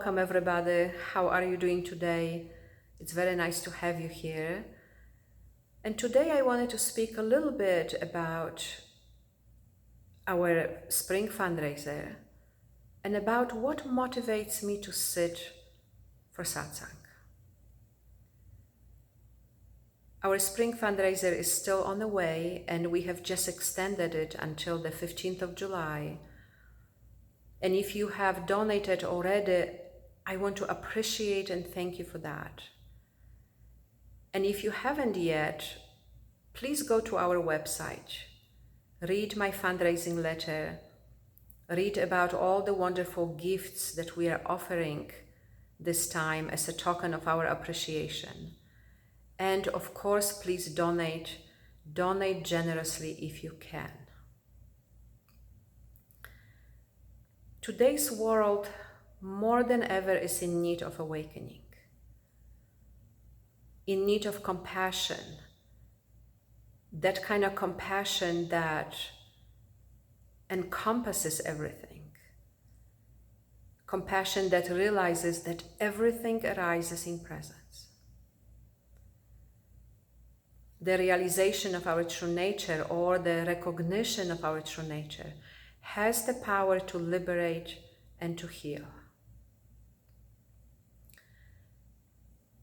welcome everybody. How are you doing today? It's very nice to have you here. And today I wanted to speak a little bit about our spring fundraiser and about what motivates me to sit for satsang. Our spring fundraiser is still on the way, and we have just extended it until the 15th of July. And if you have donated already, I want to appreciate and thank you for that. And if you haven't yet, please go to our website, read my fundraising letter, read about all the wonderful gifts that we are offering this time as a token of our appreciation. And of course, please donate generously if you can. Today's world, more than ever, is in need of awakening, in need of compassion, that kind of compassion that encompasses everything, compassion that realizes that everything arises in presence. The realization of our true nature, or the recognition of our true nature, has the power to liberate and to heal.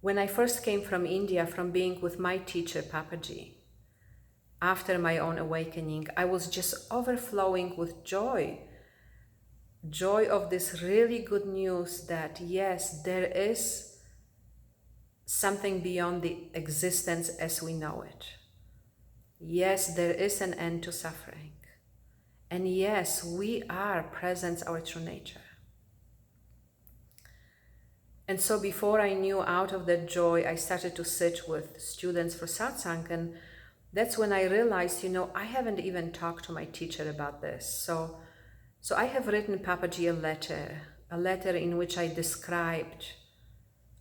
When I first came from India, from being with my teacher Papaji, after my own awakening, I was just overflowing with joy of this really good news that yes, there is something beyond the existence as we know it. Yes, there is an end to suffering. And yes, we are presence, our true nature. And so before I knew, out of that joy, I started to sit with students for satsang, and that's when I realized, I haven't even talked to my teacher about this. So I have written Papaji a letter in which I described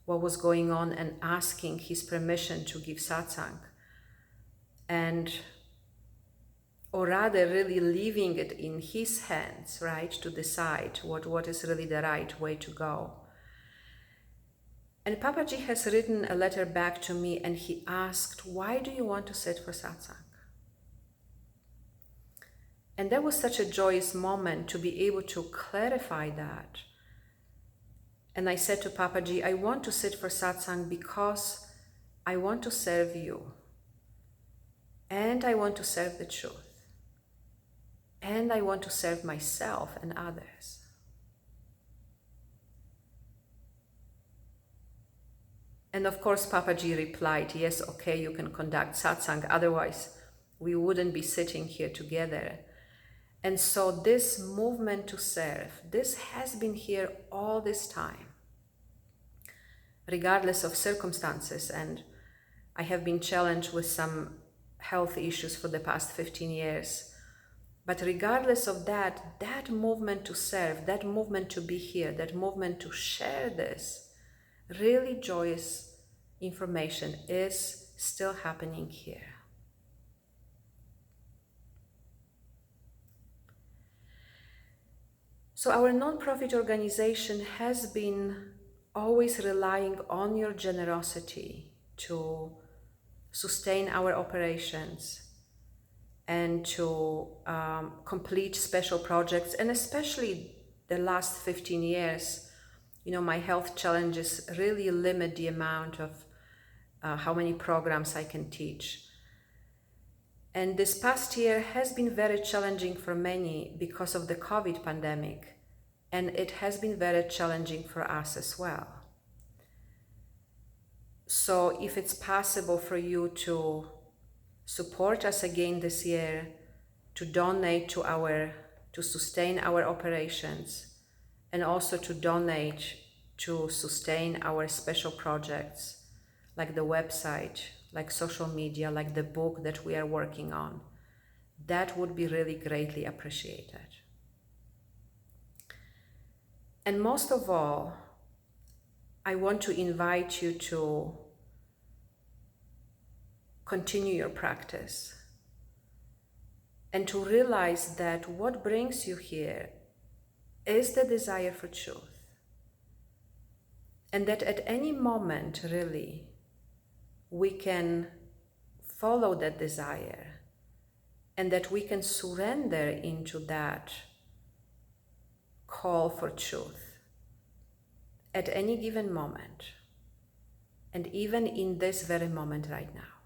what was going on and asking his permission to give satsang. Or rather really leaving it in his hands, right, to decide what is really the right way to go. And Papaji has written a letter back to me, and he asked, why do you want to sit for satsang? And that was such a joyous moment to be able to clarify that. And I said to Papaji, I want to sit for satsang because I want to serve you. And I want to serve the truth. And I want to serve myself and others. And of course, Papaji replied, yes, okay, you can conduct satsang, otherwise we wouldn't be sitting here together. And so this movement to serve, this has been here all this time, regardless of circumstances. And I have been challenged with some health issues for the past 15 years. But regardless of that, that movement to serve, that movement to be here, that movement to share this really joyous information is still happening here. So our nonprofit organization has been always relying on your generosity to sustain our operations and to complete special projects, and especially the last 15 years, my health challenges really limit the amount of how many programs I can teach. And this past year has been very challenging for many because of the COVID pandemic, and it has been very challenging for us as well. So if it's possible for you to support us again this year, to donate to sustain our operations, and also to donate to sustain our special projects, like the website, like social media, like the book that we are working on, that would be really greatly appreciated. And most of all, I want to invite you to continue your practice and to realize that what brings you here is the desire for truth. And that at any moment, really, we can follow that desire, and that we can surrender into that call for truth at any given moment, and even in this very moment right now.